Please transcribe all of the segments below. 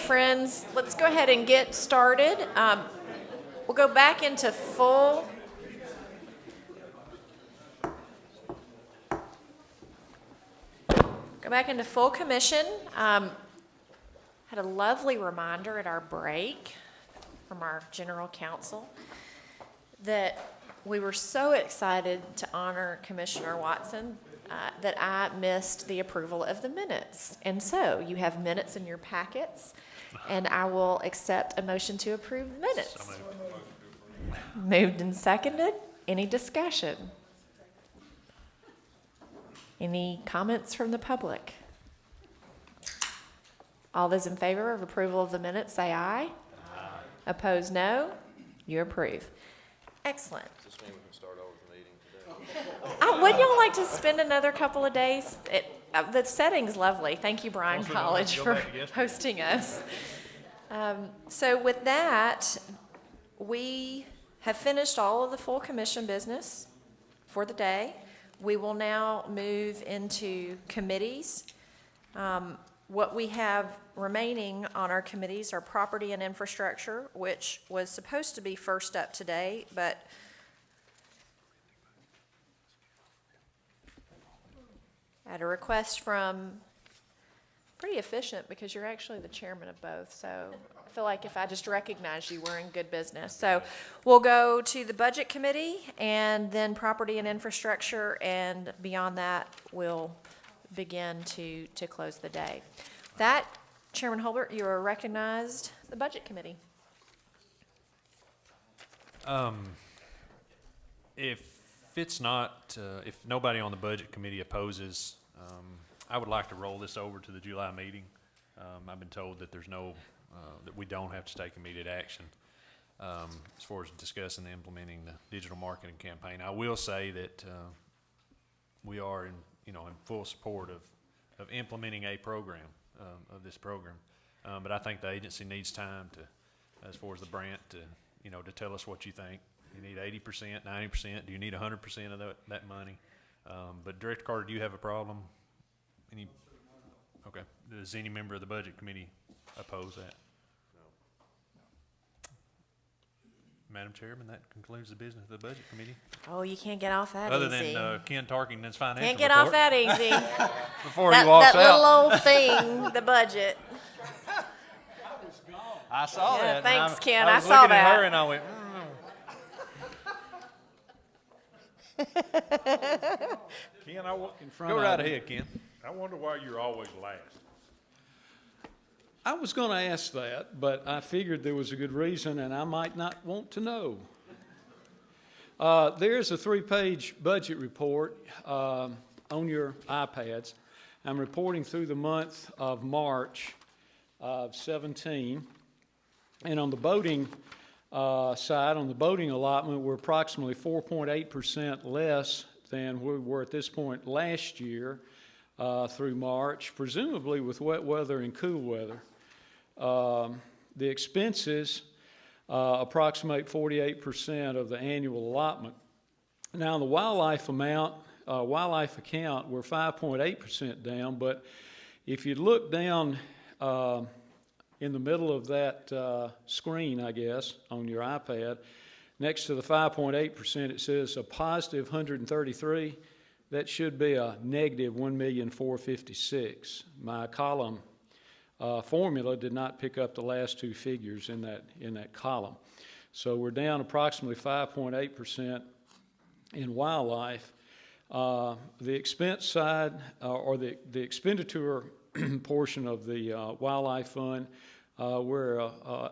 friends, let's go ahead and get started. We'll go back into full commission. Had a lovely reminder at our break from our general counsel that we were so excited to honor Commissioner Watson that I missed the approval of the minutes. And so you have minutes in your packets, and I will accept a motion to approve the minutes. Moved and seconded. Any discussion? Any comments from the public? All those in favor of approval of the minutes say aye. Aye. Opposed, no. You approve. Excellent. Does this mean we can start over the meeting today? Wouldn't y'all like to spend another couple of days? The setting's lovely. Thank you, Bryan College, for hosting us. So with that, we have finished all of the full commission business for the day. We will now move into committees. What we have remaining on our committees are property and infrastructure, which was supposed to be first up today, but at a request from, pretty efficient because you're actually the chairman of both, so I feel like if I just recognize you, we're in good business. So we'll go to the budget committee and then property and infrastructure, and beyond that, we'll begin to close the day. That, Chairman Holbert, you are recognized the budget committee. If it's not, if nobody on the budget committee opposes, I would like to roll this over to the July meeting. I've been told that there's no, that we don't have to take immediate action as far as discussing and implementing the digital marketing campaign. I will say that we are in full support of implementing a program, of this program. But I think the agency needs time to, as far as the Brant, to tell us what you think. You need 80%, 90%, do you need 100% of that money? But Director Carter, do you have a problem? Okay, does any member of the budget committee oppose that? No. Madam Chairman, that concludes the business of the budget committee. Oh, you can't get off that Other easy. than Ken Tarkington's financial Can't get report. off that easy. Before he walks that little out. old thing, the budget. I saw Yeah, that. thanks, and Ken. I I was saw looking at that. her and I went, Ken, go right ahead, Ken. I wonder why you're always last. I was going to ask that, but I figured there was a good reason, and I might not want to know. There's a 3-page budget report on your iPads. I'm reporting through the month of March of 17. And on the boating side, on the boating allotment, we're approximately 4.8% less than we were at this point last year through March, presumably with wet weather and cool weather. The expenses approximate 48% of the annual allotment. Now, in the wildlife account, we're 5.8% down, but if you look down in the middle of that screen, I guess, on your iPad, next to the 5.8%, it says a positive 133. That should be a negative 1,456,000. My column formula did not pick up the last two figures in that column. So we're down approximately 5.8% in wildlife. The expense side, or the expenditure portion of the wildlife fund, we're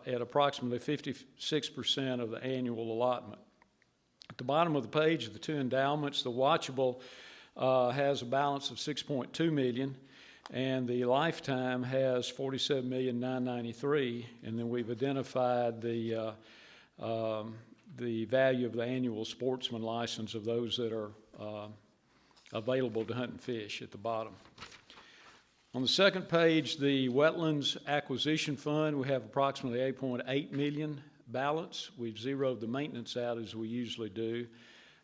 at approximately 56% of the annual allotment. At the bottom of the page, the two endowments, the watchable has a balance of $6.2 million, and the lifetime has $47,993,000, and then we've identified the value of the annual sportsman license of those that are available to hunt and fish at the bottom. On the second page, the Wetlands Acquisition Fund, we have approximately $8.8 million balance. We've zeroed the maintenance out as we usually do,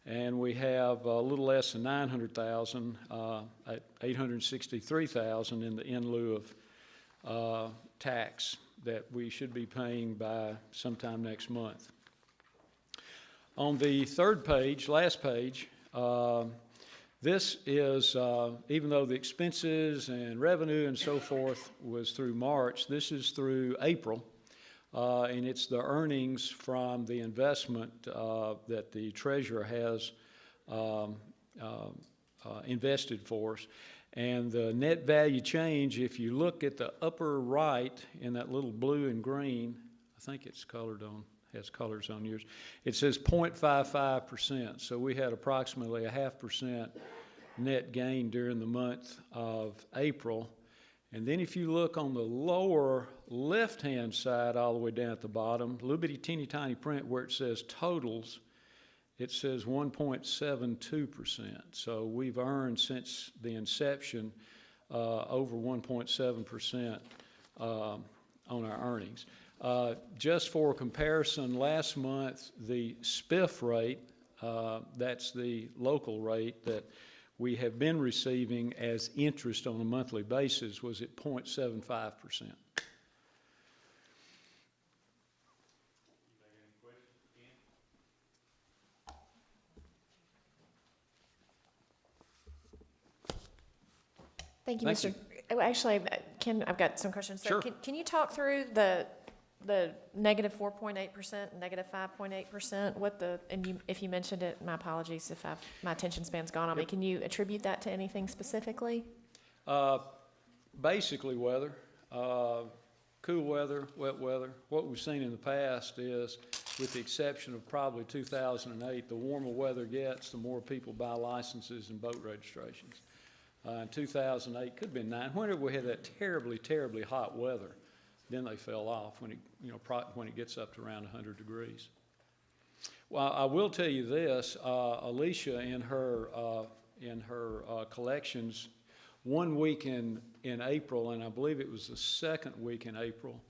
and we have a little less than $900,000 at $863,000 in lieu of tax that we should be paying by sometime next month. On the third page, last page, this is, even though the expenses and revenue and so forth was through March, this is through April, and it's the earnings from the investment that the treasurer has invested for us. And the net value change, if you look at the upper right in that little blue and green, I think it's colored on, has colors on yours, it says 0.55%. So we had approximately 0.5% net gain during the month of April. And then if you look on the lower left-hand side all the way down at the bottom, a little bitty teeny tiny print where it says totals, it says 1.72%. So we've earned since the inception over 1.7% on our earnings. Just for comparison, last month the SPIF rate, that's the local rate that we have been receiving as interest on a monthly basis, was at 0.75%. Thank you, Thank Mr. Oh, actually, Ken, I've got some questions. So Sure. Can you talk through the negative 4.8% and negative 5.8%? What the, and you, if you mentioned it, my apologies if my attention span's gone on me. Can you attribute that to anything specifically? Basically weather, cool weather, wet weather. What we've seen in the past is, with the exception of probably 2008, the warmer weather gets, the more people buy licenses and boat registrations. In 2008, could have been 9, whenever we had that terribly, terribly hot weather, then they fell off when it, when it gets up to around 100 degrees. Well, I will tell you this, Alicia in her collections, one week in April, and I believe it was the second week in April,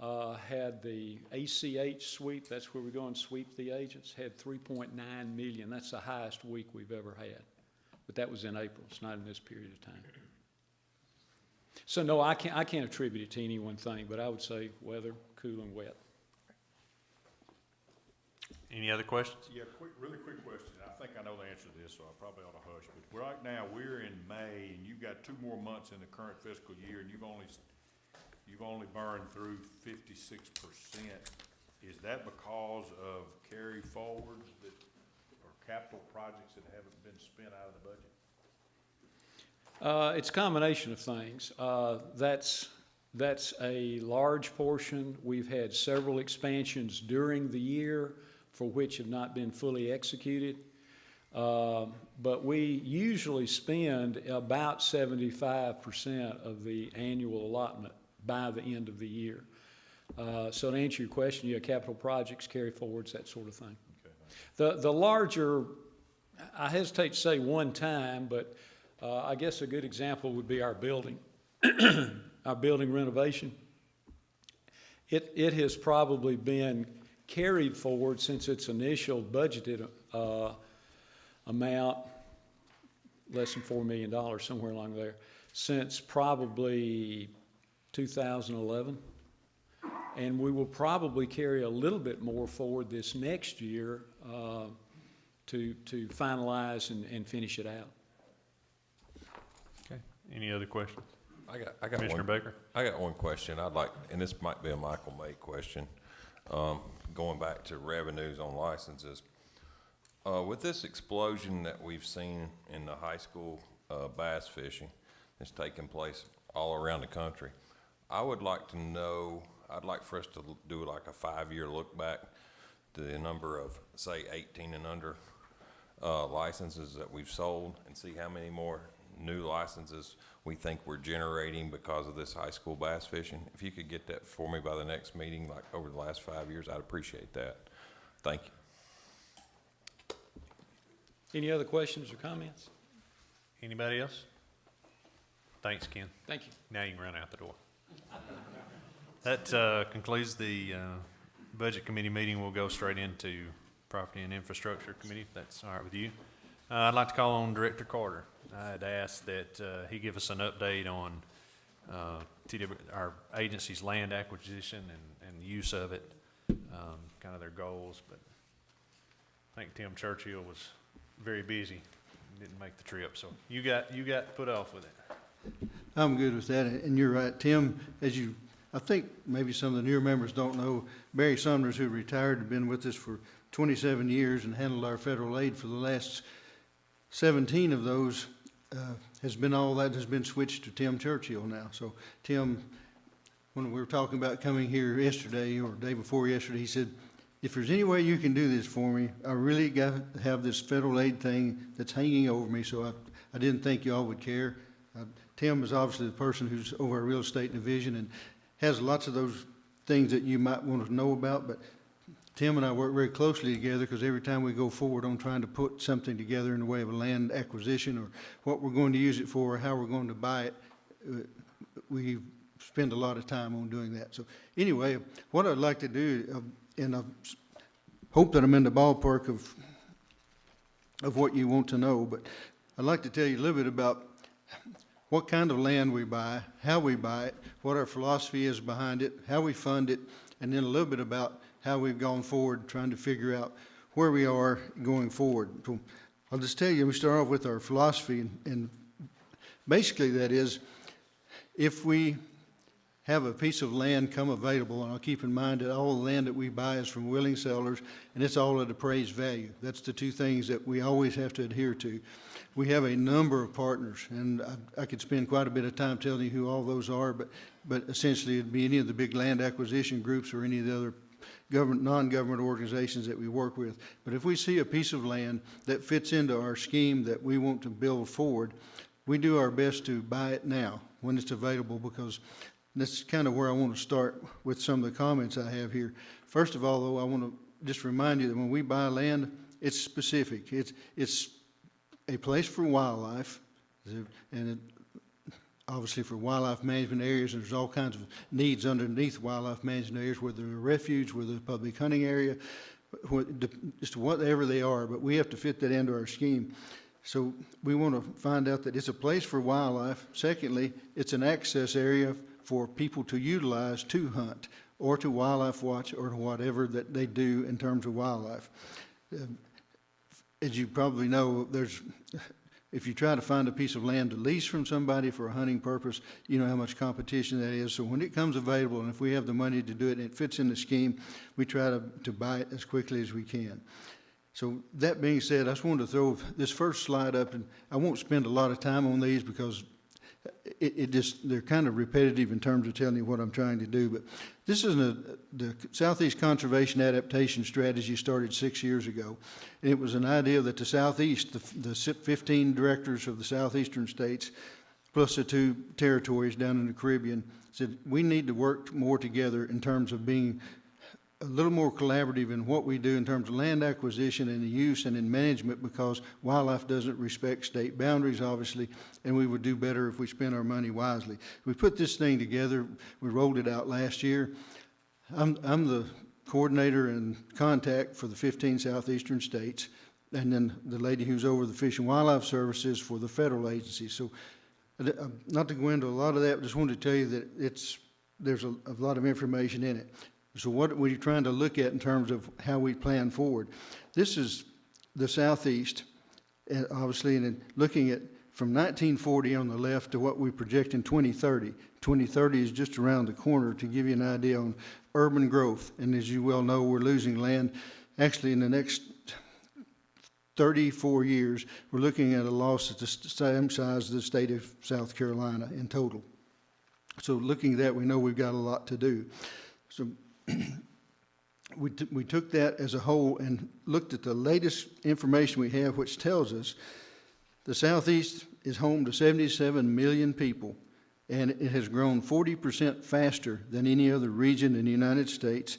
had the ACH sweep, that's where we go and sweep the agents, had 3.9 million. That's the highest week we've ever had. But that was in April, it's not in this period of time. So no, I can't attribute it to any one thing, but I would say weather, cool and wet. Any other questions? Yeah, really quick question. I think I know the answer to this, so I probably ought to hush. But right now, we're in May, and you've got 2 more months in the current fiscal year, and you've only burned through 56%. Is that because of carry forwards that or capital projects that haven't been spent out of the budget? It's a combination of things. That's a large portion. We've had several expansions during the year for which have not been fully executed. But we usually spend about 75% of the annual allotment by the end of the year. So to answer your question, yeah, capital projects, carry forwards, that sort of thing. Okay. The larger, I hesitate to say one time, but I guess a good example would be our building, our building renovation. It has probably been carried forward since its initial budgeted amount, less than $4 million, somewhere along there, since probably 2011. And we will probably carry a little bit more forward this next year to finalize and finish it out. Okay. Any other questions? I got Commissioner one, Baker? I got one question. I'd like, and this might be a Michael May question, going back to revenues on licenses. With this explosion that we've seen in the high school bass fishing that's taking place all around the country, I would like to know, I'd like for us to do like a 5-year look back to the number of, say, 18 and under licenses that we've sold and see how many more new licenses we think we're generating because of this high school bass fishing. If you could get that for me by the next meeting, like over the last 5 years, I'd appreciate that. Thank you. Any other questions or comments? Anybody else? Thanks, Ken. Thank you. Now you can run out the door. That concludes the Budget Committee meeting. We'll go straight into Property and Infrastructure Committee, if that's all right with you. I'd like to call on Director Carter. I had asked that he give us an update on our agency's land acquisition and use of it, kind of their goals, but I think Tim Churchill was very busy, didn't make the trip, so you got put off with it. I'm good with that, and you're right, Tim, I think maybe some of the newer members don't know, Barry Sumners, who retired, had been with us for 27 years and handled our federal aid for the last 17 of those, has been switched to Tim Churchill now. So Tim, when we were talking about coming here yesterday or day before yesterday, he said, if there's any way you can do this for me, I really got to have this federal aid thing that's hanging over me, so I didn't think y'all would care. Tim is obviously the person who's over our real estate division and has lots of those things that you might want to know about, but Tim and I work very closely together because every time we go forward on trying to put something together in the way of a land acquisition or what we're going to use it for or how we're going to buy it, we spend a lot of time on doing that. So anyway, what I'd like to do, and I hope that I'm in the ballpark of what you want to know, but I'd like to tell you a little bit about what kind of land we buy, how we buy it, what our philosophy is behind it, how we fund it, and then a little bit about how we've gone forward trying to figure out where we are going forward. So I'll just tell you, we start off with our philosophy, and basically that is, if we have a piece of land come available, and I'll keep in mind that all the land that we buy is from willing sellers, and it's all at appraised value. That's the two things that we always have to adhere to. We have a number of partners, and I could spend quite a bit of time telling you who all those are, but essentially it'd be any of the big land acquisition groups or any of the other non-government organizations that we work with. But if we see a piece of land that fits into our scheme that we want to build forward, we do our best to buy it now when it's available, because that's kind of where I want to start with some of the comments I have here. First of all, though, I want to just remind you that when we buy land, it's specific. It's a place for wildlife, and obviously for wildlife management areas, and there's all kinds of needs underneath wildlife management areas, whether they're a refuge, whether they're a public hunting area, just whatever they are, but we have to fit that into our scheme. So we want to find out that it's a place for wildlife. Secondly, it's an access area for people to utilize to hunt or to wildlife watch or to whatever that they do in terms of wildlife. As you probably know, if you try to find a piece of land to lease from somebody for a hunting purpose, you know how much competition that is. So when it comes available, and if we have the money to do it and it fits in the scheme, we try to buy it as quickly as we can. So that being said, I just wanted to throw this first slide up, and I won't spend a lot of time on these because they're kind of repetitive in terms of telling you what I'm trying to do. But this is the Southeast Conservation Adaptation Strategy started 6 years ago. And it was an idea that the Southeast, the 15 directors of the southeastern states, plus the 2 territories down in the Caribbean, said we need to work more together in terms of being a little more collaborative in what we do in terms of land acquisition and the use and in management, because wildlife doesn't respect state boundaries, obviously, and we would do better if we spent our money wisely. We put this thing together. We rolled it out last year. I'm the coordinator and contact for the 15 southeastern states, and then the lady who's over the Fish and Wildlife Services for the federal agencies. So not to go into a lot of that, but just wanted to tell you that there's a lot of information in it. So what we're trying to look at in terms of how we plan forward. This is the Southeast, and obviously, and looking at from 1940 on the left to what we project in 2030. 2030 is just around the corner, to give you an idea on urban growth. And as you well know, we're losing land. Actually, in the next 34 years, we're looking at a loss at the same size of the state of South Carolina in total. So looking at that, we know we've got a lot to do. So we took that as a whole and looked at the latest information we have, which tells us the Southeast is home to 77 million people, and it has grown 40% faster than any other region in the United States,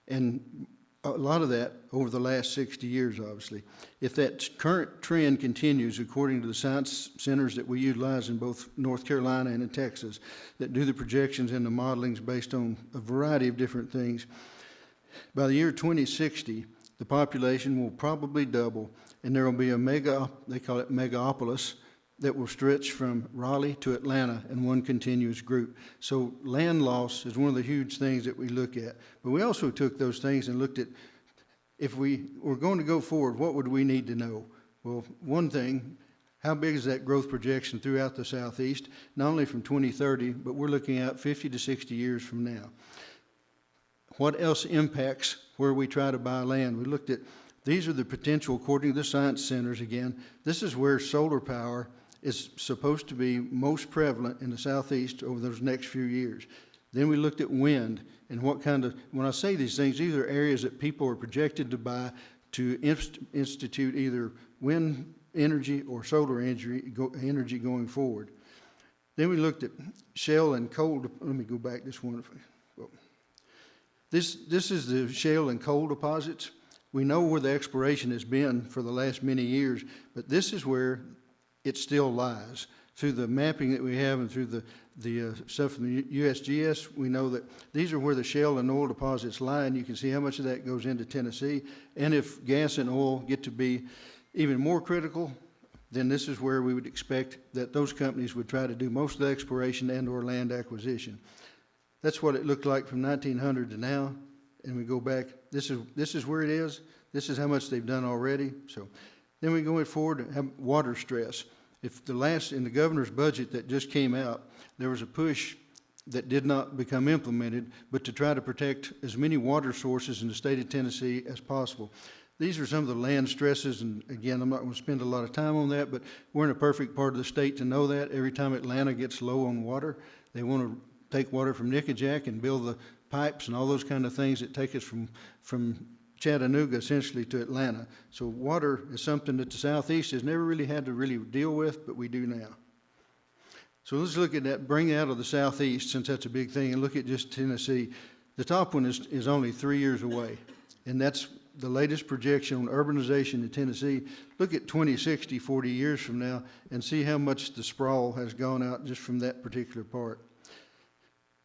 and a lot of that over the last 60 years, obviously. If that current trend continues, according to the science centers that we utilize in both North Carolina and in Texas, that do the projections and the modelings based on a variety of different things, by the year 2060, the population will probably double, and there will be they call it megapolis, that will stretch from Raleigh to Atlanta in one continuous group. So land loss is one of the huge things that we look at. But we also took those things and looked at, if we were going to go forward, what would we need to know? Well, one thing, how big is that growth projection throughout the Southeast? Not only from 2030, but we're looking at 50 to 60 years from now. What else impacts where we try to buy land? We looked at, these are the potential, according to the science centers again, this is where solar power is supposed to be most prevalent in the Southeast over those next few years. Then we looked at wind and what kind of, when I say these things, these are areas that people are projected to buy to institute either wind energy or solar energy going forward. Then we looked at shale and coal. Let me go back this one. This is the shale and coal deposits. We know where the exploration has been for the last many years, but this is where it still lies. Through the mapping that we have and through the stuff from the USGS, we know that these are where the shale and oil deposits lie, and you can see how much of that goes into Tennessee. And if gas and oil get to be even more critical, then this is where we would expect that those companies would try to do most of the exploration and or land acquisition. That's what it looked like from 1900 to now, and we go back, this is where it is, this is how much they've done already. So then we go forward to have water stress. If in the governor's budget that just came out, there was a push that did not become implemented, but to try to protect as many water sources in the state of Tennessee as possible. These are some of the land stresses, and again, I'm not going to spend a lot of time on that, but we're in a perfect part of the state to know that. Every time Atlanta gets low on water, they want to take water from Nickajack and build the pipes and all those kind of things that take us from Chattanooga essentially to Atlanta. So water is something that the Southeast has never really had to really deal with, but we do now. So let's look at that, bring out of the Southeast, since that's a big thing, and look at just Tennessee. The top one is only 3 years away, and that's the latest projection on urbanization in Tennessee. Look at 2060, 40 years from now, and see how much the sprawl has gone out just from that particular part.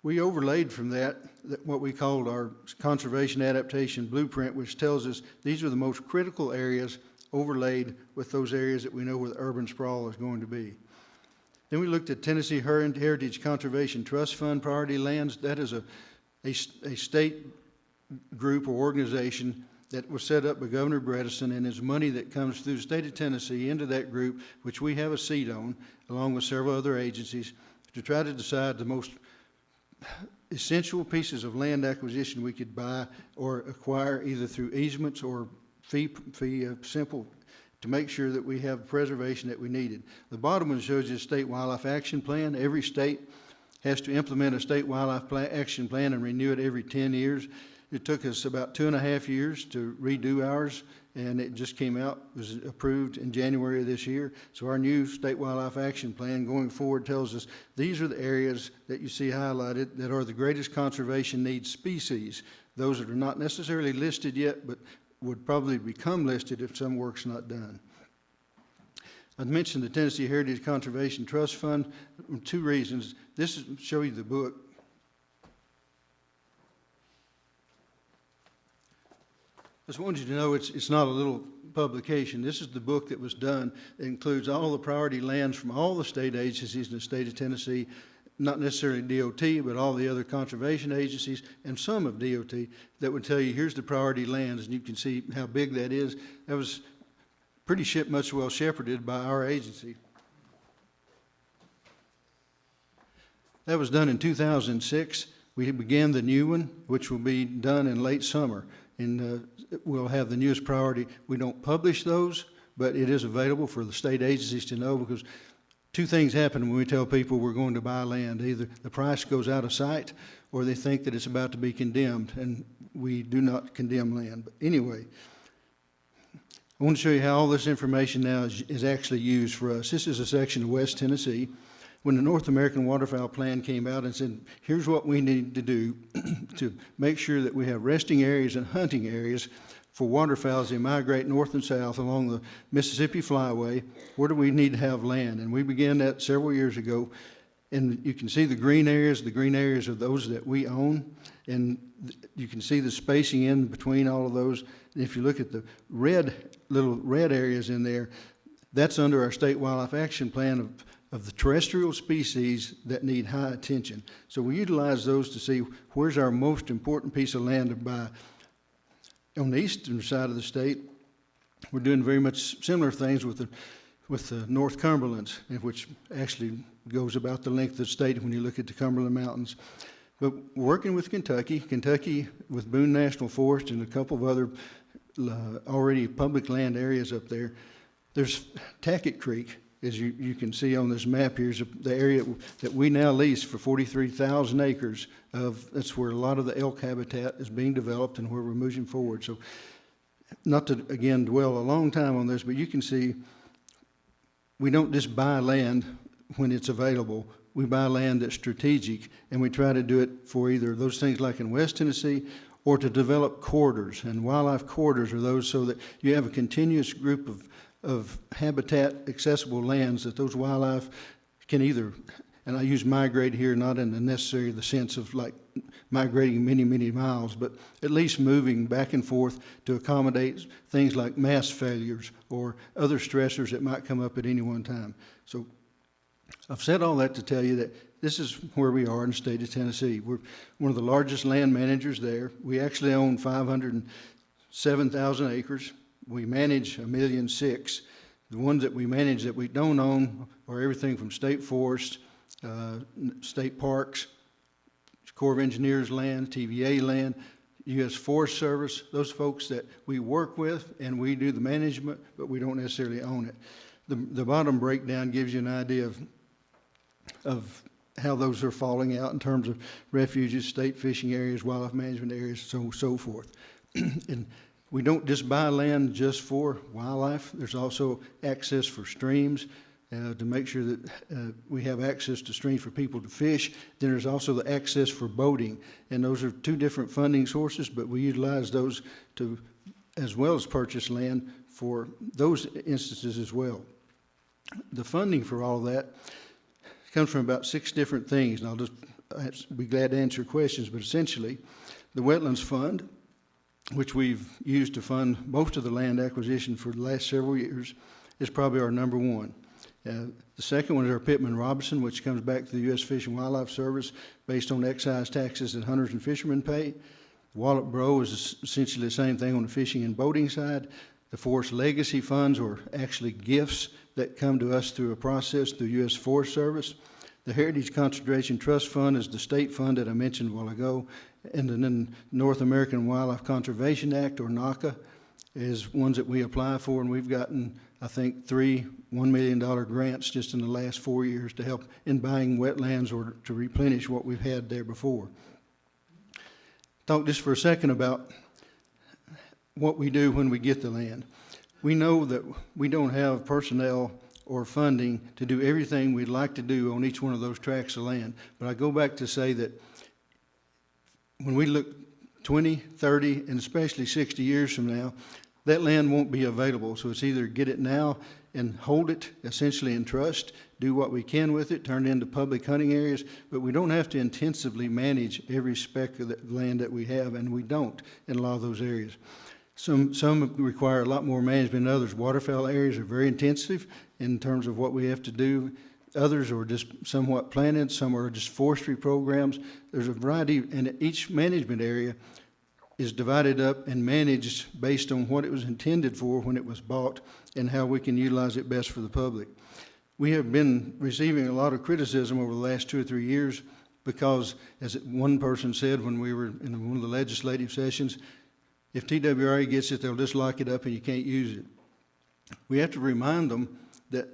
We overlaid from that what we called our conservation adaptation blueprint, which tells us these are the most critical areas overlaid with those areas that we know where the urban sprawl is going to be. Then we looked at Tennessee Heritage Conservation Trust Fund priority lands. That is a state group or organization that was set up by Governor Bredesen, and is money that comes through the state of Tennessee into that group, which we have a seat on, along with several other agencies, to try to decide the most essential pieces of land acquisition we could buy or acquire either through easements or fee simple, to make sure that we have the preservation that we needed. The bottom one shows you a state wildlife action plan. Every state has to implement a state wildlife action plan and renew it every 10 years. It took us about 2.5 years to redo ours, and it just came out, was approved in January of this year. So our new state wildlife action plan going forward tells us these are the areas that you see highlighted that are the greatest conservation need species. Those that are not necessarily listed yet, but would probably become listed if some work's not done. I mentioned the Tennessee Heritage Conservation Trust Fund for 2 reasons. This is show you the book. I just wanted you to know it's not a little publication. This is the book that was done. It includes all the priority lands from all the state agencies in the state of Tennessee, not necessarily DOT, but all the other conservation agencies and some of DOT, that would tell you here's the priority lands, and you can see how big that is. That was pretty much well shepherded by our agency. That was done in 2006. We began the new one, which will be done in late summer. And we'll have the newest priority. We don't publish those, but it is available for the state agencies to know, because 2 things happen when we tell people we're going to buy land. Either the price goes out of sight, or they think that it's about to be condemned, and we do not condemn land. But anyway, I want to show you how all this information now is actually used for us. This is a section of West Tennessee. When the North American Waterfowl Plan came out and said, here's what we need to do to make sure that we have resting areas and hunting areas for waterfowl as they migrate north and south along the Mississippi Flyway, where do we need to have land? And we began that several years ago. And you can see the green areas. The green areas are those that we own. And you can see the spacing in between all of those. And if you look at the little red areas in there, That's under our state wildlife action plan of the terrestrial species that need high attention. So we utilize those to see where's our most important piece of land to buy. On the eastern side of the state, we're doing very much similar things with the North Cumberlands, which actually goes about the length of the state when you look at the Cumberland Mountains. But working with Kentucky with Boone National Forest and a couple of other already public land areas up there, there's Tackett Creek, as you can see on this map here, is the area that we now lease for 43,000 acres of. That's where a lot of the elk habitat is being developed and where we're moving forward. So not to, again, dwell a long time on this, but you can see we don't just buy land when it's available. We buy land that's strategic, and we try to do it for either those things like in West Tennessee or to develop corridors. And wildlife corridors are those so that you have a continuous group of habitat accessible lands that those wildlife can either, and I use migrate here not in the necessary the sense of like migrating many, many miles, but at least moving back and forth to accommodate things like mass failures or other stressors that might come up at any one time. So I've said all that to tell you that this is where we are in the state of Tennessee. We're one of the largest land managers there. We actually own 507,000 acres. We manage 1.6 million. The ones that we manage that we don't own are everything from state forest, state parks, Corps of Engineers land, TVA land, U.S. Forest Service, those folks that we work with and we do the management, but we don't necessarily own it. The bottom breakdown gives you an idea of how those are falling out in terms of refuges, state fishing areas, wildlife management areas, so forth. And we don't just buy land just for wildlife. There's also access for streams to make sure that we have access to streams for people to fish. Then there's also the access for boating. And those are two different funding sources, but we utilize those to, as well as purchase land for those instances as well. The funding for all of that comes from about 6 different things, and I'll just be glad to answer questions, but essentially the Wetlands Fund, which we've used to fund most of the land acquisition for the last several years, is probably our number one. The second one is our Pittman-Robertson, which comes back to the U.S. Fish and Wildlife Service based on excise taxes that hunters and fishermen pay. Wallet-Bro is essentially the same thing on the fishing and boating side. The Forest Legacy Funds are actually gifts that come to us through a process through U.S. Forest Service. The Heritage Concentration Trust Fund is the state fund that I mentioned a while ago. And then North American Wildlife Conservation Act, or NACA, is ones that we apply for, and we've gotten, I think, 3 $1 million grants just in the last 4 years to help in buying wetlands or to replenish what we've had there before. Talk just for a second about what we do when we get the land. We know that we don't have personnel or funding to do everything we'd like to do on each one of those tracts of land. But I go back to say that when we look 20, 30, and especially 60 years from now, that land won't be available. So it's either get it now and hold it essentially in trust, do what we can with it, turn it into public hunting areas, but we don't have to intensively manage every speck of the land that we have, and we don't in a lot of those areas. Some require a lot more management than others. Waterfowl areas are very intensive in terms of what we have to do. Others are just somewhat planted, some are just forestry programs. There's a variety, and each management area is divided up and managed based on what it was intended for when it was bought and how we can utilize it best for the public. We have been receiving a lot of criticism over the last 2 or 3 years because, as one person said when we were in one of the legislative sessions, if TWRA gets it, they'll just lock it up and you can't use it. We have to remind them that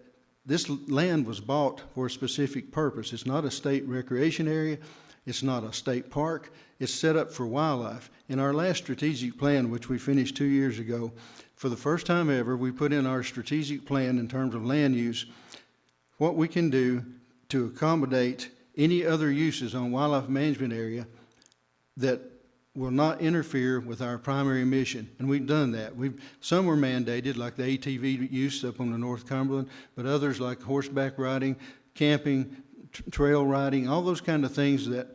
this land was bought for a specific purpose. It's not a state recreation area. It's not a state park. It's set up for wildlife. In our last strategic plan, which we finished 2 years ago, for the first time ever, we put in our strategic plan in terms of land use, what we can do to accommodate any other uses on wildlife management area that will not interfere with our primary mission. And we've done that. Some were mandated, like the ATV use up on the North Cumberland, but others like horseback riding, camping, trail riding, all those kind of things that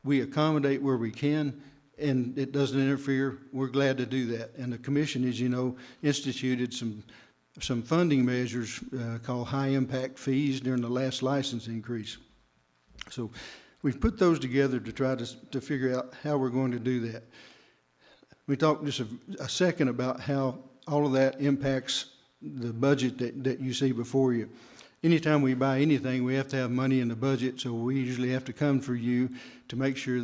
we accommodate where we can, and it doesn't interfere. We're glad to do that. And the commission, as you know, instituted some some funding measures called high-impact fees during the last license increase. So we've put those together to try to figure out how we're going to do that. We talked just a second about how all of that impacts the budget that you see before you. Anytime we buy anything, we have to have money in the budget, so we usually have to come for you to make sure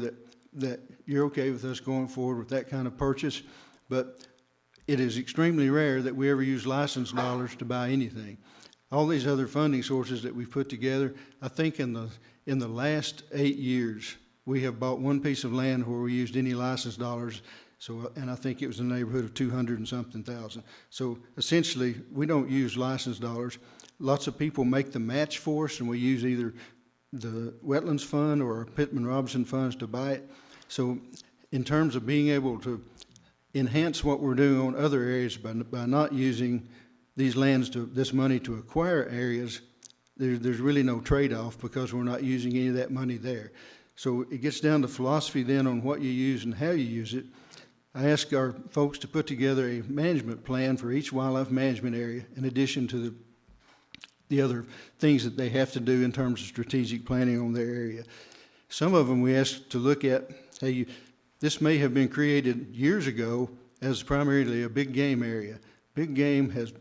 that you're okay with us going forward with that kind of purchase. But it is extremely rare that we ever use license dollars to buy anything. All these other funding sources that we've put together, I think in the last 8 years, we have bought one piece of land where we used any license dollars. So, and I think it was in the neighborhood of 200 and something thousand. So essentially, we don't use license dollars. Lots of people make the match for us, and we use either the Wetlands Fund or Pittman Robinson funds to buy it. So in terms of being able to enhance what we're doing on other areas by not using these lands this money to acquire areas, there's really no trade-off because we're not using any of that money there. So it gets down to philosophy then on what you use and how you use it. I ask our folks to put together a management plan for each wildlife management area in addition to the other things that they have to do in terms of strategic planning on their area. Some of them we ask to look at, hey, this may have been created years ago as primarily a big game area. Big game has,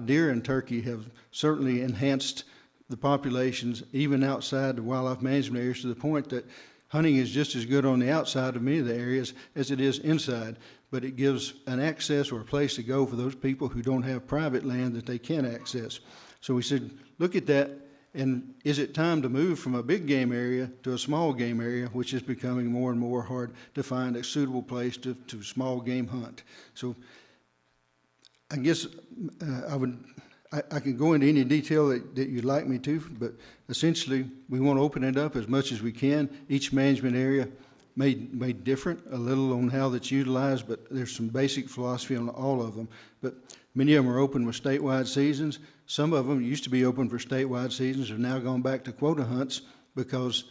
deer and turkey have certainly enhanced the populations even outside the wildlife management areas to the point that hunting is just as good on the outside of many of the areas as it is inside, but it gives an access or a place to go for those people who don't have private land that they can access. So we said, look at that, and is it time to move from a big game area to a small game area, which is becoming more and more hard to find a suitable place to small game hunt. So I guess I can go into any detail that you'd like me to, but essentially we want to open it up as much as we can. Each management area may different a little on how that's utilized, but there's some basic philosophy on all of them. But many of them are open with statewide seasons. Some of them used to be open for statewide seasons, have now gone back to quota hunts because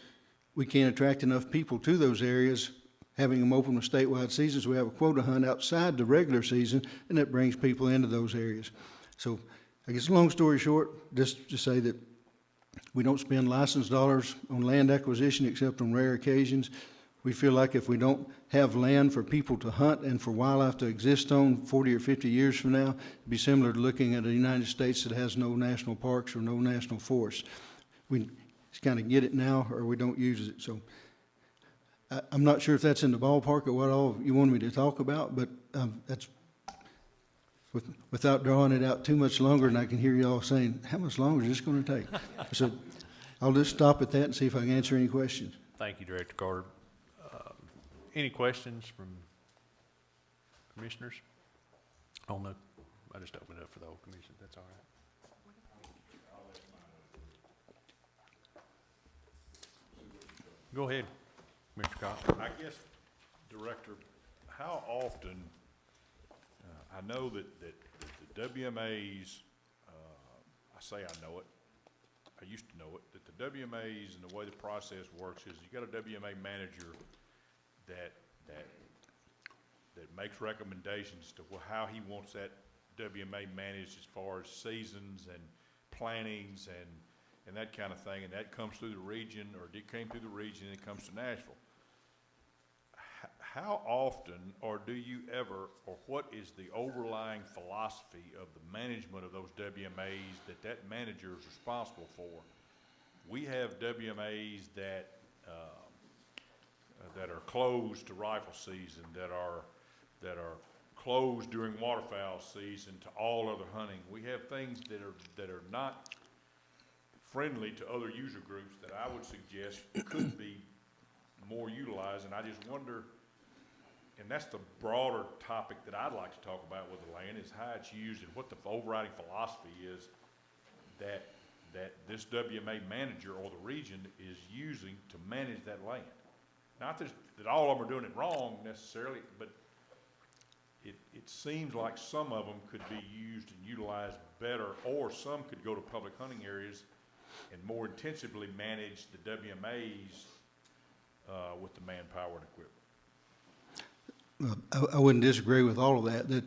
we can't attract enough people to those areas having them open with statewide seasons. We have a quota hunt outside the regular season, and that brings people into those areas. So I guess long story short, just to say that we don't spend license dollars on land acquisition except on rare occasions. We feel like if we don't have land for people to hunt and for wildlife to exist on 40 or 50 years from now, it'd be similar to looking at a United States that has no national parks or no national forests. We just kind of get it now or we don't use it. So I'm not sure if that's in the ballpark or what all you wanted me to talk about, but that's without drawing it out too much longer, and I can hear you all saying, how much longer is this going to take? So I'll just stop at that and see if I can answer any questions. Thank you, Director Carter. Any questions from commissioners? Oh, no, I just opened it up for the whole commission. That's all right. Go ahead, Mr. Cox. I guess, Director, how often, I know that the WMAs, I say I know it, I used to know it, that the WMAs and the way the process works is you got a WMA manager that makes recommendations to how he wants that WMA managed as far as seasons and plantings and that kind of thing, and that comes through the region, or it came through the region and it comes to Nashville. How often, or do you ever, or what is the overlying philosophy of the management of those WMAs that manager is responsible for? We have WMAs that are closed to rifle season, that are closed during waterfowl season to all other hunting. We have things that are not friendly to other user groups that I would suggest could be more utilized, and I just wonder, and that's the broader topic that I'd like to talk about with the land, is how it's used and what the overriding philosophy is that this WMA manager or the region is using to manage that land. Not that all of them are doing it wrong necessarily, but it seems like some of them could be used and utilized better, or some could go to public hunting areas and more intensively manage the WMAs with the manpower and equipment. I wouldn't disagree with all of that.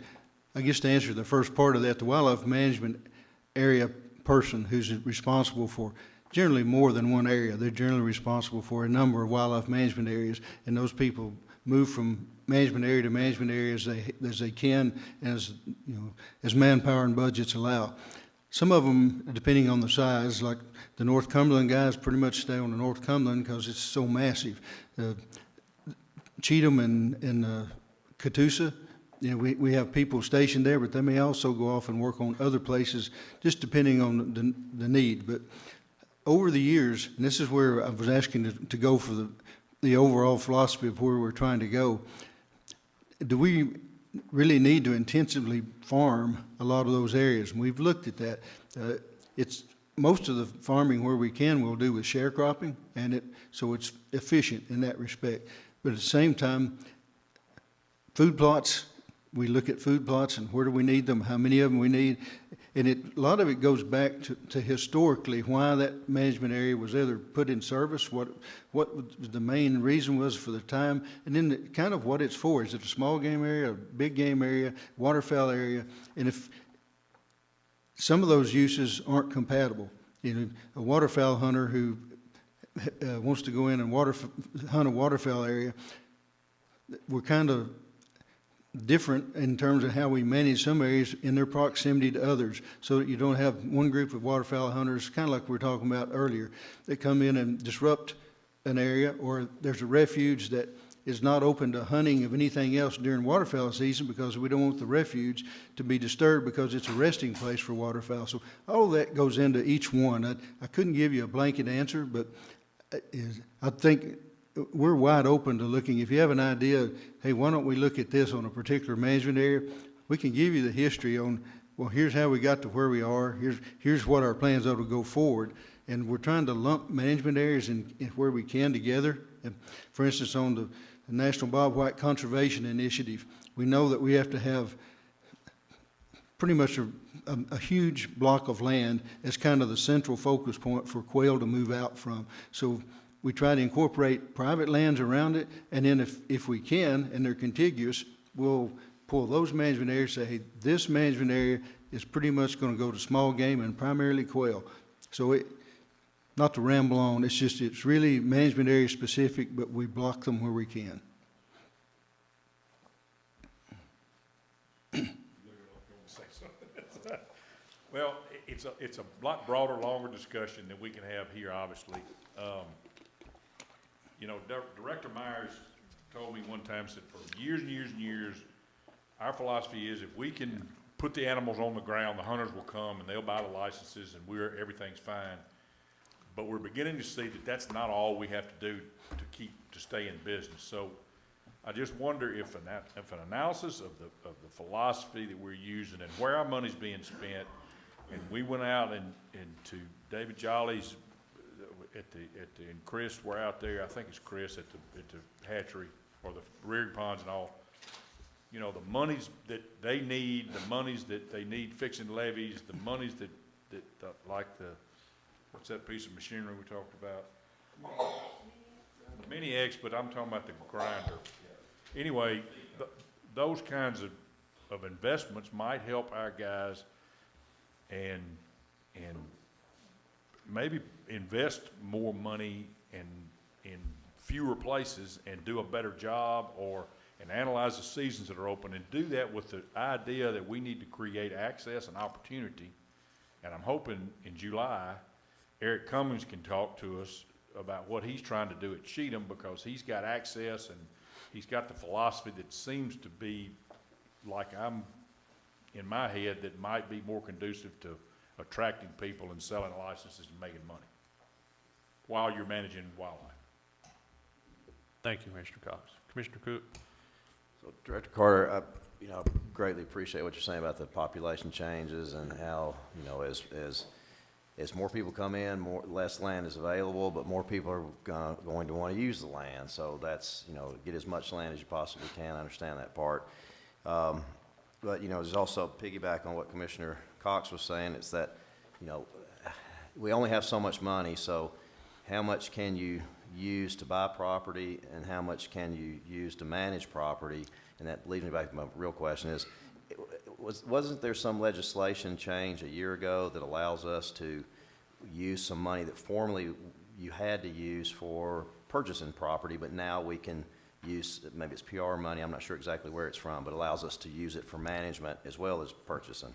I guess to answer the first part of that, the wildlife management area person who's responsible for generally more than one area. They're generally responsible for a number of wildlife management areas, and those people move from management area to management area as they can, as you know, as manpower and budgets allow. Some of them, depending on the size, like the North Cumberland guys, pretty much stay on the North Cumberland because it's so massive. Cheatham and Catoosa, you know, we have people stationed there, but they may also go off and work on other places, just depending on the need. But over the years, and this is where I was asking to go for the overall philosophy of where we're trying to go, do we really need to intensively farm a lot of those areas? And we've looked at that. It's most of the farming where we can we'll do with sharecropping, and so it's efficient in that respect. But at the same time, food plots, we look at food plots and where do we need them, how many of them we need. And a lot of it goes back to historically why that management area was either put in service, what the main reason was for the time, and then kind of what it's for. Is it a small game area, a big game area, waterfowl area? And if some of those uses aren't compatible, you know, a waterfowl hunter who wants to go in and hunt a waterfowl area, we're kind of different in terms of how we manage some areas in their proximity to others, so that you don't have one group of waterfowl hunters, kind of like we were talking about earlier, that come in and disrupt an area, or there's a refuge that is not open to hunting of anything else during waterfowl season because we don't want the refuge to be disturbed because it's a resting place for waterfowl. So all of that goes into each one. I couldn't give you a blanket answer, but I think we're wide open to looking. If you have an idea, hey, why don't we look at this on a particular management area? We can give you the history on, well, here's how we got to where we are. Here's what our plans are to go forward. And we're trying to lump management areas in where we can together. And for instance, on the National Bobwhite Conservation Initiative, we know that we have to have pretty much a huge block of land as kind of the central focus point for quail to move out from. So we try to incorporate private lands around it, and then if we can, and they're contiguous, we'll pull those management areas and say, hey, this management area is pretty much going to go to small game and primarily quail. So not to ramble on, it's really management area specific, but we block them where we can. Well, it's a lot broader, longer discussion than we can have here, obviously. You know, Director Myers told me one time, said for years and years and years, our philosophy is if we can put the animals on the ground, the hunters will come and they'll buy the licenses and everything's fine. But we're beginning to see that that's not all we have to do to stay in business. So I just wonder if an analysis of the philosophy that we're using and where our money's being spent, and we went out and to David Jolly's and Chris were out there. I think it's Chris at the hatchery or the rearing ponds and all. You know, the monies that they need, the monies that they need fixing levees, the monies that like what's that piece of machinery we talked about? The Mini X, but I'm talking about the grinder. Anyway, those kinds of investments might help our guys and maybe invest more money in fewer places and do a better job, and analyze the seasons that are open, and do that with the idea that we need to create access and opportunity. And I'm hoping in July, Eric Cummings can talk to us about what he's trying to do at Cheatham, because he's got access and he's got the philosophy that seems to be like I'm in my head, that might be more conducive to attracting people and selling licenses and making money while you're managing wildlife. Thank you, Mr. Cox. Commissioner Cook? So Director Carter, I greatly appreciate what you're saying about the population changes and how, as more people come in, less land is available, but more people are going to want to use the land. So that's, get as much land as you possibly can. I understand that part. But, there's also piggyback on what Commissioner Cox was saying. It's that, we only have so much money, so how much can you use to buy property and how much can you use to manage property? And that leads me back to my real question is wasn't there some legislation change a year ago that allows us to use some money that formerly you had to use for purchasing property, but now we can use, maybe it's PR money, I'm not sure exactly where it's from, but allows us to use it for management as well as purchasing?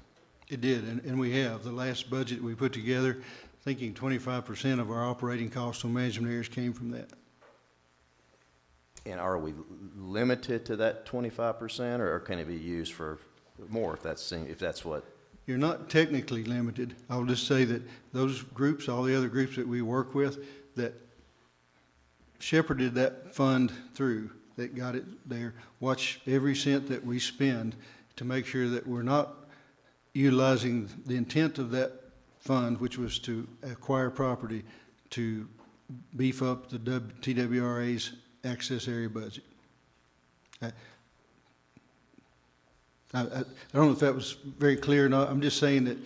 It did, and we have. The last budget we put together, thinking 25% of our operating costs on management areas came from that. And are we limited to that 25%, or can it be used for more if that's what? You're not technically limited. I'll just say that those groups, all the other groups that we work with, that shepherded that fund through, that got it there, watch every cent that we spend to make sure that we're not utilizing the intent of that fund, which was to acquire property, to beef up the TWRA's access area budget. I don't know if that was very clear or not. I'm just saying that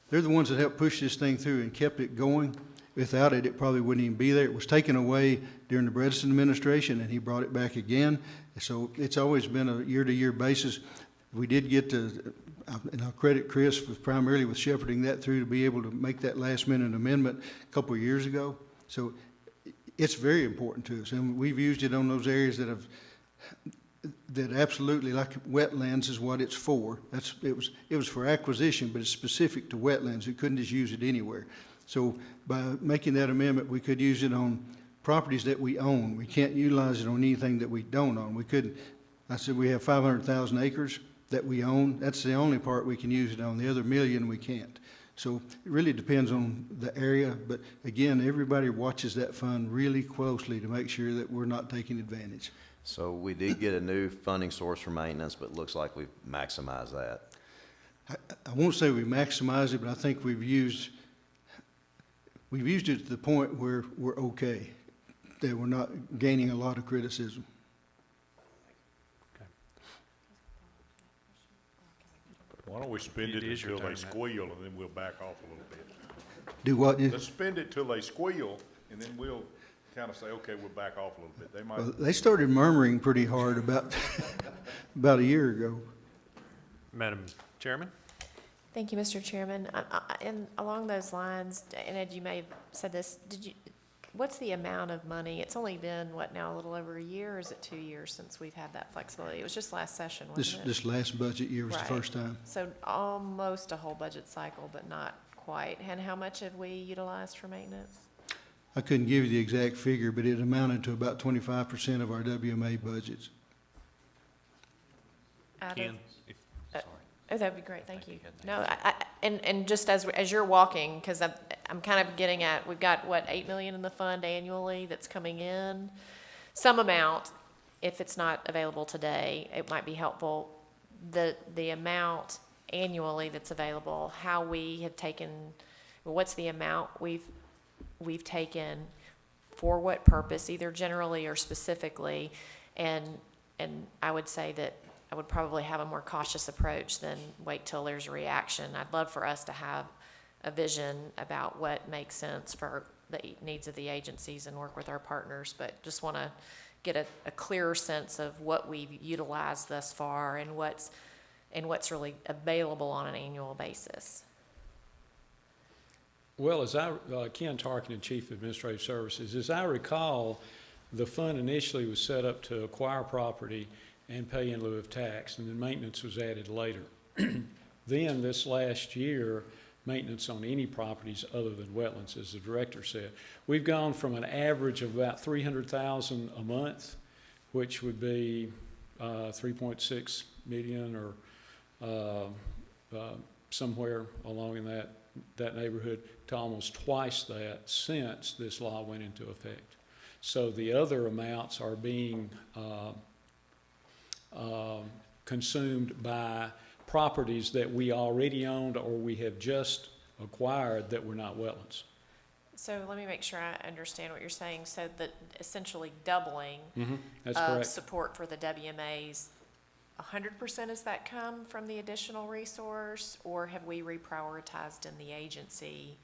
they're the ones that helped push this thing through and kept it going. Without it, it probably wouldn't even be there. It was taken away during the Bredesen administration, and he brought it back again. So it's always been a year-to-year basis. We did get to, and I'll credit Chris primarily with shepherding that through to be able to make that last-minute amendment a couple of years ago. So it's very important to us, and we've used it on those areas that absolutely, like wetlands is what it's for. It was for acquisition, but it's specific to wetlands. We couldn't just use it anywhere. So by making that amendment, we could use it on properties that we own. We can't utilize it on anything that we don't own. We couldn't. I said we have 500,000 acres that we own. That's the only part we can use it on. The other 1 million we can't. So it really depends on the area. But again, everybody watches that fund really closely to make sure that we're not taking advantage. So we did get a new funding source for maintenance, but it looks like we've maximized that. I won't say we maximize it, but I think we've used it to the point where we're okay, that we're not gaining a lot of criticism. Why don't we spend it It is your until they turn, Matt. squeal, and then we'll back off a little bit? Do what? Let's spend it till they squeal, and then we'll kind of say, okay, we'll back off a little bit. They might. Well, they started murmuring pretty hard about a year ago. Madam Chairman? Thank you, Mr. Chairman. And along those lines, and Ed, you may have said this, what's the amount of money? It's only been, what now, a little over a year, or is it 2 years since we've had that flexibility? It was just last session, wasn't it? This last budget year was the Right. first time. So almost a whole budget cycle, but not quite. And how much have we utilized for maintenance? I couldn't give you the exact figure, but it amounted to about 25% of our WMA budgets. Out of- Ken? Sorry. Oh, that'd be great, thank you. Ken. No, and just as you're walking, because I'm kind of getting at, we've got, what, 8 million in the fund annually that's coming in? Some amount, if it's not available today, it might be helpful. The amount annually that's available, how we have taken, what's the amount we've taken, for what purpose, either generally or specifically, and I would say that I would probably have a more cautious approach than wait till there's a reaction. I'd love for us to have a vision about what makes sense for the needs of the agencies and work with our partners, but just want to get a clearer sense of what we've utilized thus far and what's really available on an annual basis. Well, Ken Tarkin, Chief Administrative Services, as I recall, the fund initially was set up to acquire property and pay in lieu of tax, and then maintenance was added later. Then this last year, maintenance on any properties other than wetlands, as the director said. We've gone from an average of about $300,000 a month, which would be 3.6 million or somewhere along in that neighborhood, to almost twice that since this law went into effect. So the other amounts are being consumed by properties that we already owned or we have just acquired that were not wetlands. So let me make sure I understand what you're saying. So that essentially doubling That's of correct. support for the WMAs, 100% has that come from the additional resource, or have we reprioritized in the agency?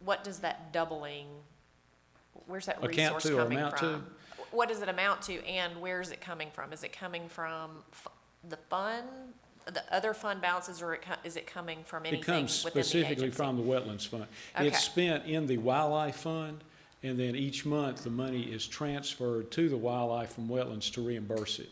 What does that doubling, where's that Account resource to or coming amount from? to? What does it amount to, and where is it coming from? Is it coming from the fund, the other fund balances, or is it coming from anything It comes within the specifically agency? from the wetlands fund. Okay. It's spent in the wildlife fund, and then each month, the money is transferred to the wildlife from wetlands to reimburse it.